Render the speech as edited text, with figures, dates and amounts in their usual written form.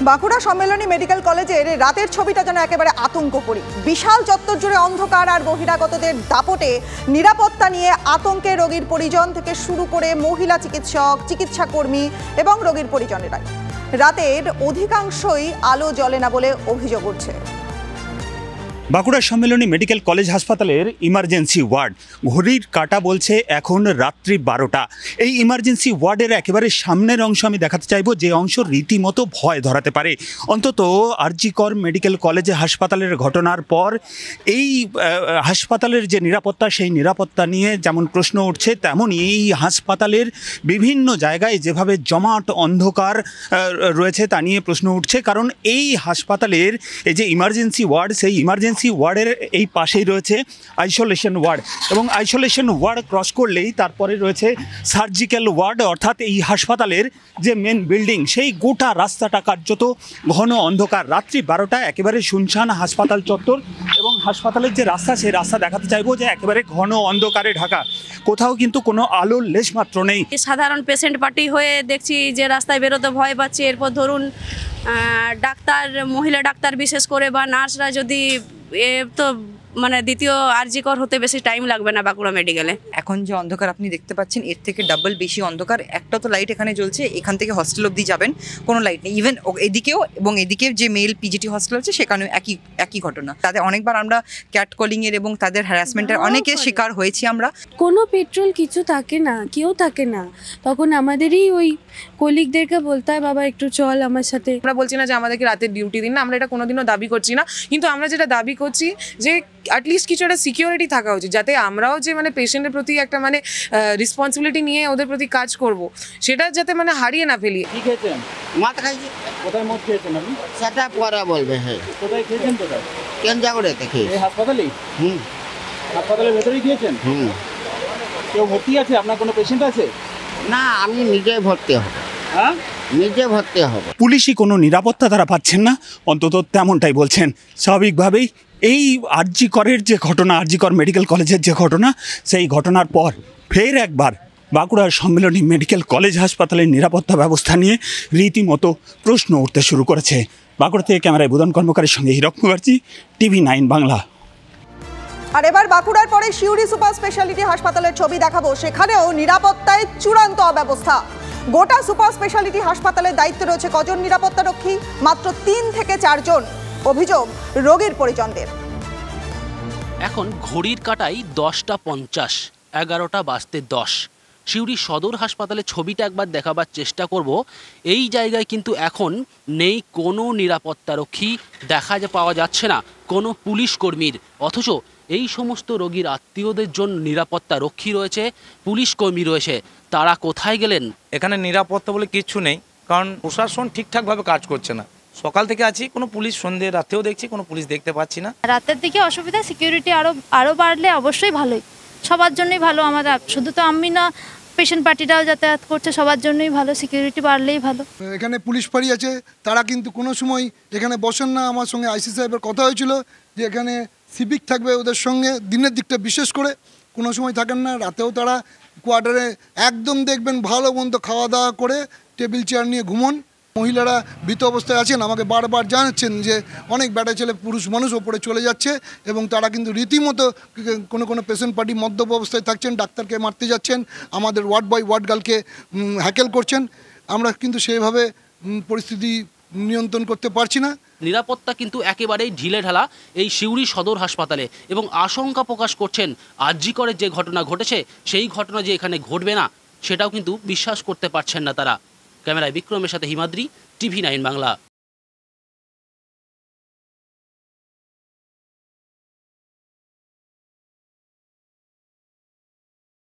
Bankura Sammilani medical কলেজের রাতের ছবিটা যেন একেবারে আতঙ্ককরী। বিশাল চত্বর জুড়ে অন্ধকার আর বহিরাগতদের দাপটে নিরাপত্তা নিয়ে আতঙ্কে রোগীর পরিজন থেকে শুরু করে মহিলা চিকিৎসক, চিকিৎসাকর্মী এবং রোগীর পরিজনেরাই। রাতের অধিকাংশই আলো জ্বলে না বলে অভিযোগ উঠছে। বাঁকুড়া সম্মেলনী মেডিকেল কলেজ হাসপাতালের ইমার্জেন্সি ওয়ার্ড, ঘড়ির কাঁটা বলছে এখন রাত্রি 12টা। এই ইমার্জেন্সি ওয়ার্ডের একেবারে সামনের অংশ আমি দেখাতে চাইবো, যে অংশ রীতিমতো ভয় ধরাতে পারে। অন্তত আরজি কর মেডিকেল কলেজ হাসপাতালের ঘটনার পর এই হাসপাতালের যে নিরাপত্তা, সেই নিরাপত্তা নিয়ে যেমন প্রশ্ন উঠছে, তেমনই এই হাসপাতালের বিভিন্ন জায়গায় যেভাবে জমাট অন্ধকার রয়েছে তা নিয়ে প্রশ্ন উঠছে। কারণ এই হাসপাতালের এই যে ইমার্জেন্সি ওয়ার্ড, সেই ইমার্জেন্সি ওয়ার্ডের এই পাশেই রয়েছে আইসোলেশন ওয়ার্ড, এবং আইসোলেশন ওয়ার্ড ক্রস করলেই তারপরে রয়েছে সার্জিক্যাল ওয়ার্ড। অর্থাৎ এই হাসপাতালের যে মেন বিল্ডিং, সেই গোটা রাস্তাটা কার্যত ঘন অন্ধকার। রাত্রি 12টা একেবারে শুনশান হাসপাতাল চত্বর, এবং হাসপাতালের যে রাস্তা, সেই রাস্তা দেখাতে চাইবো যে একেবারে ঘন অন্ধকারে ঢাকা, কোথাও কিন্তু কোনো আলোর লেশ মাত্র নেই। সাধারণ পেশেন্ট পার্টি হয়ে দেখছি যে রাস্তায় বেরোতে ভয় পাচ্ছে। এরপর ধরুন ডাক্তার, মহিলা ডাক্তার বিশেষ করে বা নার্সরা যদি তো মানে দ্বিতীয় আরজি কর হতে বেশি টাইম লাগবে না বাঁকুড়া মেডিকেলে। এখন যে অন্ধকার আপনি দেখতে পাচ্ছেন, এর থেকে ডাবল বেশি অন্ধকার। একটা তো লাইট এখানে জ্বলছে, এখান থেকে হস্টেল অবধি যাবেন কোনো লাইট নেই। ইভেন এদিকেও, এবং এদিকে যে মেল পিজিটি হস্টেল আছে সেখানেও একই ঘটনা। তাদের অনেকবার আমরা ক্যাট কলিংয়ের এবং তাদের হ্যারাসমেন্টের অনেকের শিকার হয়েছি আমরা। কোনো পেট্রোল কিছু থাকে না, কেউ থাকে না, তখন আমাদেরই ওই কলিগদেরকে বলতে হয়, বাবা একটু চল আমার সাথে। আমরা বলছি না যে আমাদেরকে রাতের ডিউটি দিন না, আমরা এটা কোনোদিনও দাবি করছি না, কিন্তু আমরা যেটা দাবি করছি যে অ্যাটলিস্ট কিছু একটা সিকিউরিটি থাকা উচিত, যাতে আমরাও যে মানে পেশেন্টের প্রতি একটা মানে রেসপন্সিবিলিটি নিয়ে ওদের প্রতি কাজ করব, সেটা যাতে মানে হারিয়ে না ফেলি। কি খেয়েছেন? মদ খাইছি। কোথায় মদ খেয়েছেন আপনি? সেটা পরে বলবে। হ্যাঁ, কোথায় খেয়েছেন? কোথায়? কেন্দ্রাগড়েতে খেয়েছি। এই হাসপাতালেই? হাসপাতালের ভেতরেই খেয়েছেন? কেউ ভর্তি আছে? আপনার কোনো পেশেন্ট আছে? না, আমি নিজে ভর্তি হব। হ্যাঁ, নিজে ভর্তি হব। পুলিশই কোনো নিরাপত্তা তারা পাচ্ছেন না, অন্তত তেমনটাই বলছেন। স্বাভাবিকভাবেই এই আরজি করের যে ঘটনা, আরজি কর মেডিকেল কলেজের যে ঘটনা, সেই ঘটনার পর ফের একবার বাঁকুড়ার সম্মেলনী মেডিকেল কলেজ হাসপাতালের নিরাপত্তা ব্যবস্থা নিয়ে রীতিমতো প্রশ্ন উঠতে শুরু করেছে। বাঁকুড়া থেকে ক্যামেরায় বুধন কর্মকারের সঙ্গে হীরক মুখার্জি, TV9 বাংলা। আর এবার বাঁকুড়ার পরে সিউড়ি সুপার স্পেশালিটি হাসপাতালের ছবি দেখাবো। সেখানেও নিরাপত্তায় চূড়ান্ত অব্যবস্থা। গোটা সুপার স্পেশালিটি হাসপাতালের দায়িত্বে রয়েছে কজন নিরাপত্তা রক্ষী? মাত্র 3 থেকে 4 জন। অভিযোগ রোগীর পরিজনদের। এখন ঘড়ির কাঁটায় 10টা 50, 11টা বাজতে 10। সিউড়ি সদর হাসপাতালের ছবিটা একবার দেখাবার চেষ্টা করব। এই জায়গায় কিন্তু এখন নেই কোনো নিরাপত্তারক্ষী, পাওয়া যাচ্ছে না কোনো পুলিশ কর্মীর, অথচ এই সমস্ত রোগীর আত্মীয়দের জন্য নিরাপত্তা রক্ষী রয়েছে, পুলিশ কর্মী রয়েছে। তারা কোথায় গেলেন? এখানে নিরাপত্তা বলে কিচ্ছু নেই, কারণ প্রশাসন ঠিকঠাকভাবে কাজ করছে না। সকাল থেকে আছি, কোনো পুলিশ, সন্ধ্যে রাতেও দেখছি কোনো পুলিশ দেখতে পাচ্ছি না। রাতের দিকে অসুবিধা, সিকিউরিটি আরও বাড়লে অবশ্যই ভালোই, সবার জন্যই ভালো। আমাদের শুধু তো আমি না, পেশেন্ট পার্টিটাও যাতায়াত করছে, সবার জন্যই ভালো, সিকিউরিটি বাড়লেই ভালো। এখানে পুলিশ ফাঁড়ি আছে, তারা কিন্তু কোনো সময় এখানে বসেন না। আমার সঙ্গে আইসি সাহেবের কথা হয়েছিল যে এখানে সিভিক থাকবে ওদের সঙ্গে, দিনের দিকটা বিশেষ করে কোনো সময় থাকেন না। রাতেও তারা কোয়ার্টারে একদম দেখবেন ভালো মন্দ খাওয়া দাওয়া করে টেবিল চেয়ার নিয়ে ঘুমন। মহিলারা ভীত অবস্থায় আছেন, আমাকে বারবার জানাচ্ছেন যে অনেক ব্যাটা ছেলে, পুরুষ মানুষ ওপরে চলে যাচ্ছে, এবং তারা কিন্তু রীতিমতো কোনো পেশেন্ট পার্টি মদ্যপ অবস্থায় থাকছেন, ডাক্তারকে মারতে যাচ্ছেন, আমাদের ওয়ার্ড বয় ওয়ার্ড গার্লকে হ্যাকেল করছেন। আমরা কিন্তু সেইভাবে পরিস্থিতি নিয়ন্ত্রণ করতে পারছি না। নিরাপত্তা কিন্তু একেবারেই ঢিলে ঢালা এই সিউড়ি সদর হাসপাতালে, এবং আশঙ্কা প্রকাশ করছেন আরজি করের যে ঘটনা ঘটেছে, সেই ঘটনা যে এখানে ঘটবে না সেটাও কিন্তু বিশ্বাস করতে পারছেন না তারা। ক্যামেরায় বিক্রমের সাথে হিমাদ্রি, TV9 বাংলা।